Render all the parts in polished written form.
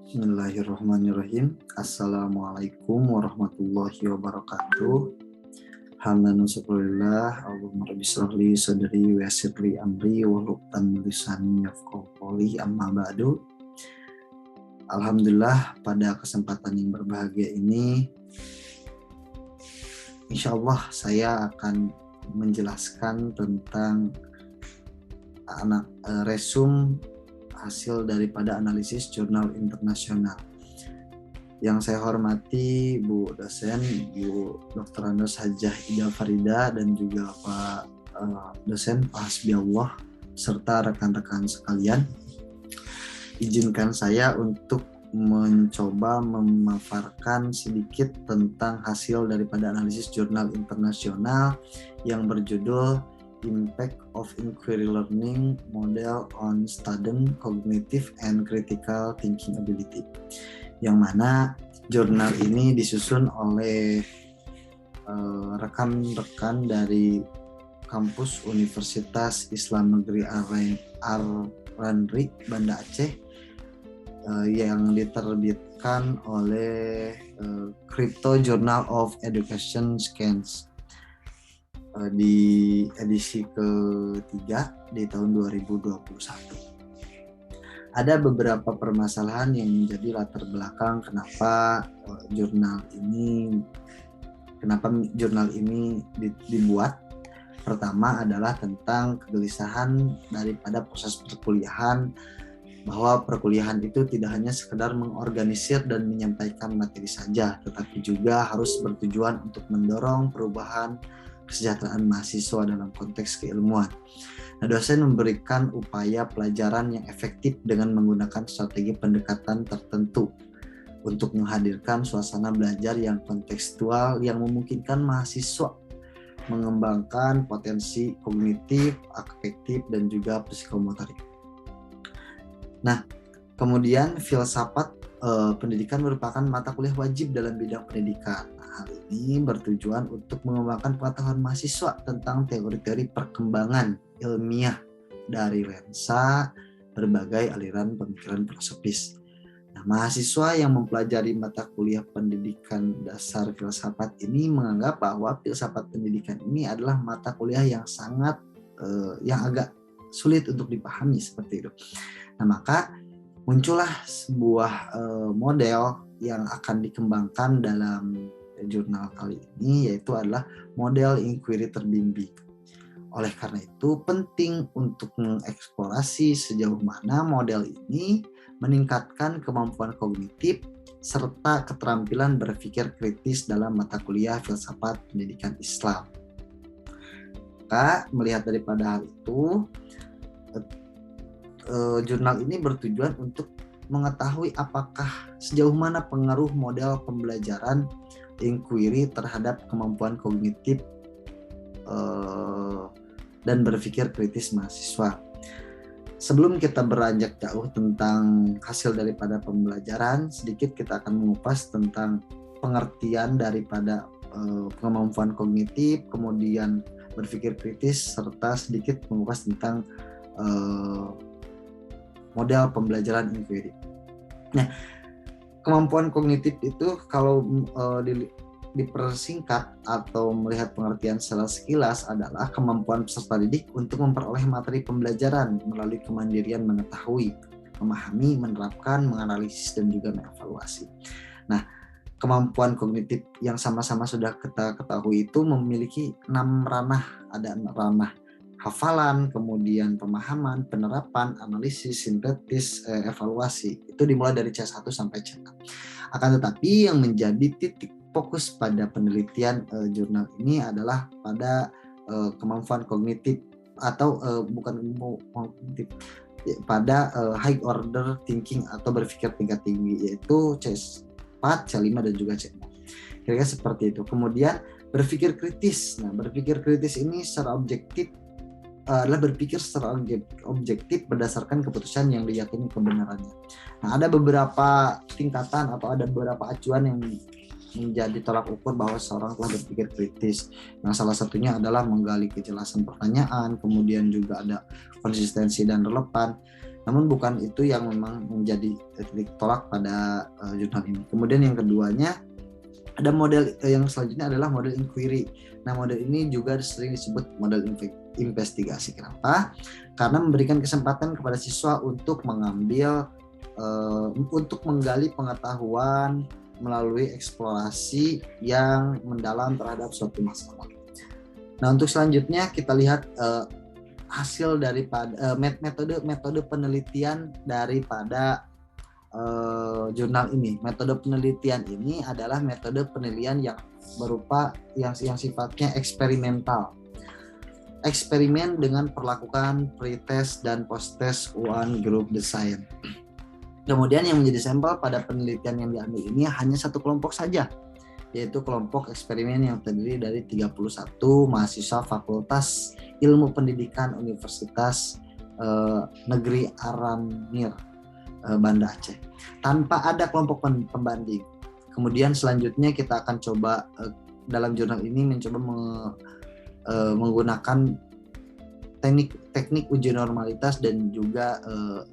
Bismillahirrahmanirrahim. Assalamualaikum warahmatullahi wabarakatuh. Hamdan wa syukurillah. Allahumma rabbi shrahli sadri wa yassir li amri wahlul 'uqdatam min lisani yafqahu qawli. Amma ba'du. Alhamdulillah, pada kesempatan yang berbahagia ini insyaallah saya akan menjelaskan tentang resum hasil daripada analisis jurnal internasional. Yang saya hormati Bu dosen, Bu Dr. Andos Hajah Ida Farida, dan juga Pak dosen Pak Hasbiallah, serta rekan-rekan sekalian. Izinkan saya untuk mencoba memaparkan sedikit tentang hasil daripada analisis jurnal internasional yang berjudul Impact of Inquiry Learning Model on Student Cognitive and Critical Thinking Ability, yang mana jurnal ini disusun oleh rekan-rekan dari kampus Universitas Islam Negeri Aranri, Banda Aceh, yang diterbitkan oleh Crypto Journal of Education Scans di edisi ketiga di tahun 2021. Ada beberapa permasalahan yang menjadi latar belakang kenapa jurnal ini dibuat. Pertama adalah tentang kegelisahan daripada proses perkuliahan, bahwa perkuliahan itu tidak hanya sekedar mengorganisir dan menyampaikan materi saja, tetapi juga harus bertujuan untuk mendorong perubahan kesejahteraan mahasiswa dalam konteks keilmuan. Nah, dosen memberikan upaya pelajaran yang efektif dengan menggunakan strategi pendekatan tertentu untuk menghadirkan suasana belajar yang kontekstual yang memungkinkan mahasiswa mengembangkan potensi kognitif, afektif, dan juga psikomotorik. Nah, kemudian filsafat pendidikan merupakan mata kuliah wajib dalam bidang pendidikan. Hal ini bertujuan untuk mengembangkan pengetahuan mahasiswa tentang teori-teori perkembangan ilmiah dari lensa berbagai aliran pemikiran filosofis. Nah, mahasiswa yang mempelajari mata kuliah pendidikan dasar filsafat ini menganggap bahwa filsafat pendidikan ini adalah mata kuliah yang yang agak sulit untuk dipahami seperti itu. Nah, maka muncullah sebuah model yang akan dikembangkan dalam jurnal kali ini, yaitu adalah model inquiry terbimbing. Oleh karena itu penting untuk mengeksplorasi sejauh mana model ini meningkatkan kemampuan kognitif serta keterampilan berpikir kritis dalam mata kuliah filsafat pendidikan Islam. Maka melihat daripada hal itu, jurnal ini bertujuan untuk mengetahui apakah sejauh mana pengaruh model pembelajaran inquiry terhadap kemampuan kognitif dan berpikir kritis mahasiswa. Sebelum kita beranjak jauh tentang hasil daripada pembelajaran, sedikit kita akan mengupas tentang pengertian daripada kemampuan kognitif, kemudian berpikir kritis, serta sedikit mengupas tentang model pembelajaran inquiry. Nah, kemampuan kognitif itu kalau dipersingkat atau melihat pengertian secara sekilas adalah kemampuan peserta didik untuk memperoleh materi pembelajaran melalui kemandirian mengetahui, memahami, menerapkan, menganalisis, dan juga mengevaluasi. Nah, kemampuan kognitif yang sama-sama sudah kita ketahui itu memiliki 6 ranah. Ada ranah hafalan, kemudian pemahaman, penerapan, analisis, sintetis, evaluasi. Itu dimulai dari C1 sampai C6. Akan tetapi yang menjadi titik fokus pada penelitian jurnal ini adalah pada kemampuan kognitif atau bukan kognitif, pada high order thinking atau berpikir tingkat tinggi, yaitu C4, C5, dan juga C6. Kira-kira seperti itu. Kemudian berpikir kritis. Nah, berpikir kritis ini secara objektif adalah berpikir secara objektif berdasarkan keputusan yang diyakini kebenarannya. Nah, ada beberapa tingkatan atau ada beberapa acuan yang menjadi tolak ukur bahwa seorang telah berpikir kritis. Nah, salah satunya adalah menggali kejelasan pertanyaan, kemudian juga ada konsistensi dan relevan. Namun bukan itu yang memang menjadi titik tolak pada jurnal ini. Kemudian yang keduanya ada model yang selanjutnya adalah model inquiry. Nah, model ini juga sering disebut model investigasi. Kenapa? Karena memberikan kesempatan kepada siswa untuk untuk menggali pengetahuan melalui eksplorasi yang mendalam terhadap suatu masalah. Nah, untuk selanjutnya kita lihat hasil daripada metode penelitian daripada jurnal ini. Metode penelitian ini adalah metode penelitian yang berupa yang sifatnya eksperimental. Eksperimen dengan perlakukan pre-test dan post-test one group design. Kemudian yang menjadi sampel pada penelitian yang diambil ini hanya satu kelompok saja, yaitu kelompok eksperimen yang terdiri dari 31 mahasiswa Fakultas Ilmu Pendidikan Universitas Negeri Aranmir, Banda Aceh, tanpa ada kelompok pembanding. Kemudian selanjutnya kita akan coba dalam jurnal ini mencoba menggunakan teknik uji normalitas dan juga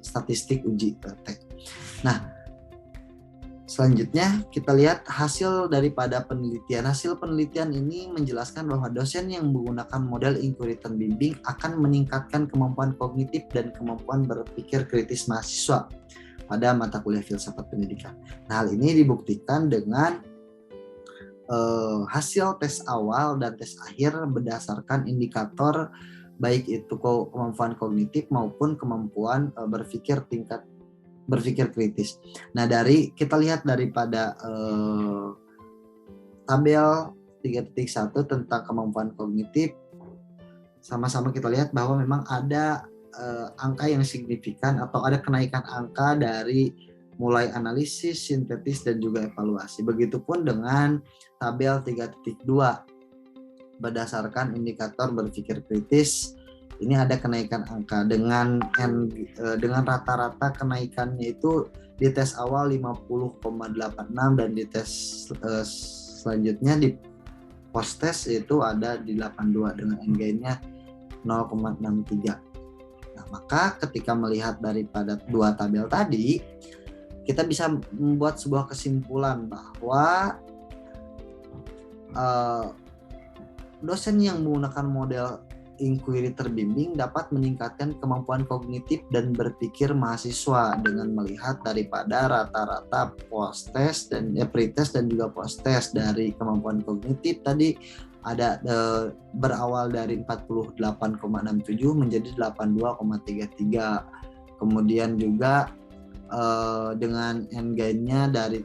statistik uji praktek. Nah, selanjutnya kita lihat hasil daripada penelitian. Hasil penelitian ini menjelaskan bahwa dosen yang menggunakan model inquiry terbimbing akan meningkatkan kemampuan kognitif dan kemampuan berpikir kritis mahasiswa pada mata kuliah filsafat pendidikan. Nah, hal ini dibuktikan dengan hasil tes awal dan tes akhir berdasarkan indikator baik itu kemampuan kognitif maupun kemampuan tingkat berpikir kritis. Nah, kita lihat daripada tabel 3.1 tentang kemampuan kognitif, sama-sama kita lihat bahwa memang ada angka yang signifikan atau ada kenaikan angka dari mulai analisis, sintetis, dan juga evaluasi. Begitupun dengan tabel 3.2 berdasarkan indikator berpikir kritis, ini ada kenaikan angka dengan rata-rata kenaikannya itu di tes awal 50,86 dan di tes selanjutnya di post test itu ada di 82 dengan n-gainnya 0,63. Nah, maka ketika melihat daripada dua tabel tadi, kita bisa membuat sebuah kesimpulan bahwa dosen yang menggunakan model inquiry terbimbing dapat meningkatkan kemampuan kognitif dan berpikir mahasiswa dengan melihat daripada rata-rata post-test dan pre-test dan juga post-test dari kemampuan kognitif tadi ada berawal dari 48,67 menjadi 82,33. Kemudian juga dengan n-gainnya dari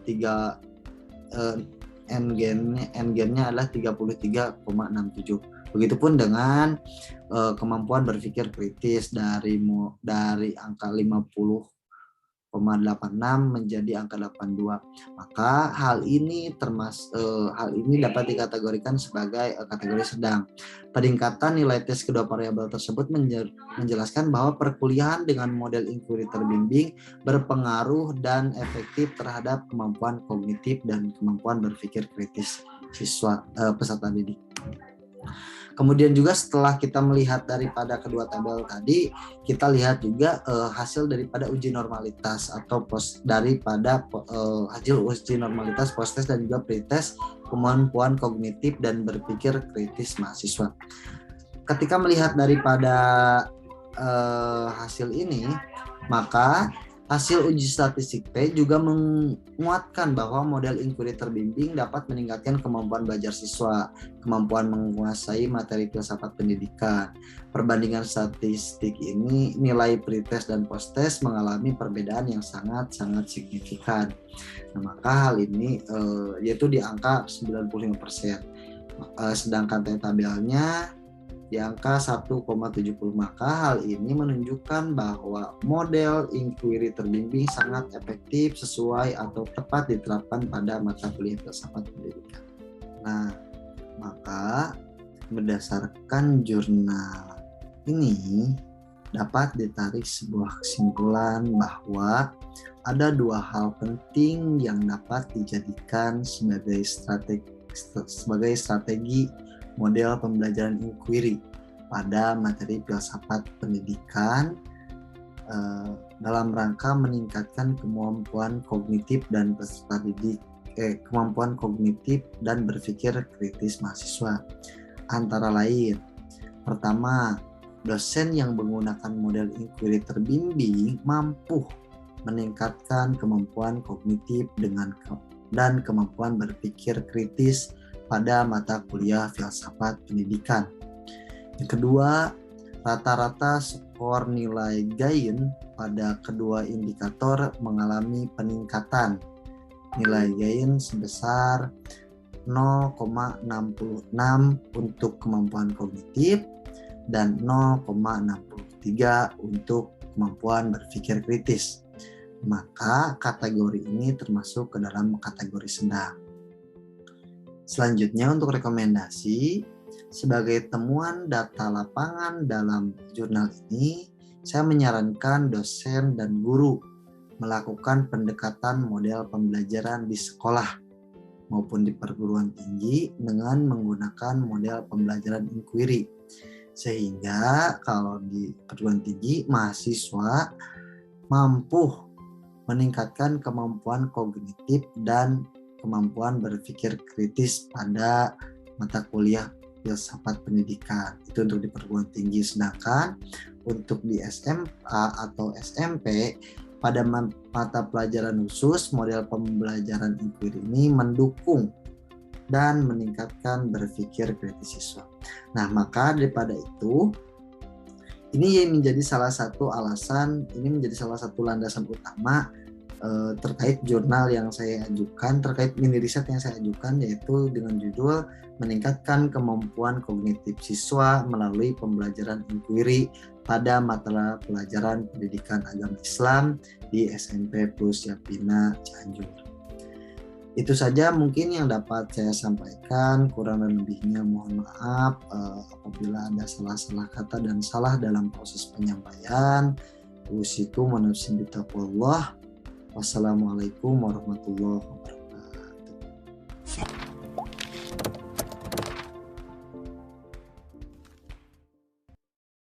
n-gainnya adalah 33,67. Begitupun dengan kemampuan berpikir kritis dari angka 50,86 menjadi angka 82. Maka hal ini dapat dikategorikan sebagai kategori sedang. Peningkatan nilai tes kedua variabel tersebut menjelaskan bahwa perkuliahan dengan model inquiry terbimbing berpengaruh dan efektif terhadap kemampuan kognitif dan kemampuan berpikir kritis siswa peserta didik. Kemudian juga setelah kita melihat daripada kedua tabel tadi, kita lihat juga hasil daripada uji normalitas atau hasil uji normalitas post-test dan juga pre-test kemampuan kognitif dan berpikir kritis mahasiswa. Ketika melihat daripada hasil ini, maka hasil uji statistik P juga menguatkan bahwa model inquiry terbimbing dapat meningkatkan kemampuan belajar siswa, kemampuan menguasai materi filsafat pendidikan. Perbandingan statistik ini, nilai pre-test dan post-test mengalami perbedaan yang sangat-sangat signifikan. Nah, maka hal ini yaitu di angka 95%. Sedangkan tabelnya di angka 1,70. Maka hal ini menunjukkan bahwa model inquiry terbimbing sangat efektif, sesuai atau tepat diterapkan pada mata kuliah filsafat pendidikan. Nah, maka berdasarkan jurnal ini dapat ditarik sebuah kesimpulan bahwa ada dua hal penting yang dapat dijadikan sebagai strategi model pembelajaran inquiry pada materi filsafat pendidikan dalam rangka meningkatkan kemampuan kognitif dan peserta didik kemampuan kognitif dan berpikir kritis mahasiswa. Antara lain, pertama, dosen yang menggunakan model inquiry terbimbing mampu meningkatkan kemampuan kognitif dan kemampuan berpikir kritis pada mata kuliah filsafat pendidikan. Yang kedua, rata-rata skor nilai GAIN pada kedua indikator mengalami peningkatan. Nilai GAIN sebesar 0,66 untuk kemampuan kognitif dan 0,63 untuk kemampuan berpikir kritis. Maka kategori ini termasuk ke dalam kategori sedang. Selanjutnya untuk rekomendasi, sebagai temuan data lapangan dalam jurnal ini, saya menyarankan dosen dan guru melakukan pendekatan model pembelajaran di sekolah maupun di perguruan tinggi dengan menggunakan model pembelajaran inquiry. Sehingga kalau di perguruan tinggi, mahasiswa mampu meningkatkan kemampuan kognitif dan kemampuan berpikir kritis pada mata kuliah filsafat pendidikan. Itu untuk di perguruan tinggi. Sedangkan untuk di SMA atau SMP, pada mata pelajaran khusus, model pembelajaran inquiry ini mendukung dan meningkatkan berpikir kritis siswa. Nah, maka daripada itu, ini menjadi salah satu alasan, ini menjadi salah satu landasan utama terkait jurnal yang saya ajukan, terkait mini riset yang saya ajukan, yaitu dengan judul meningkatkan kemampuan kognitif siswa melalui pembelajaran inquiry pada mata pelajaran pendidikan agama Islam di SMP Plus Yapina Cianjur. Itu saja mungkin yang dapat saya sampaikan, kurang dan lebihnya mohon maaf apabila ada salah-salah kata dan salah dalam proses penyampaian. Usikum wa nafsi bitaqwallah. Wassalamualaikum warahmatullahi wabarakatuh.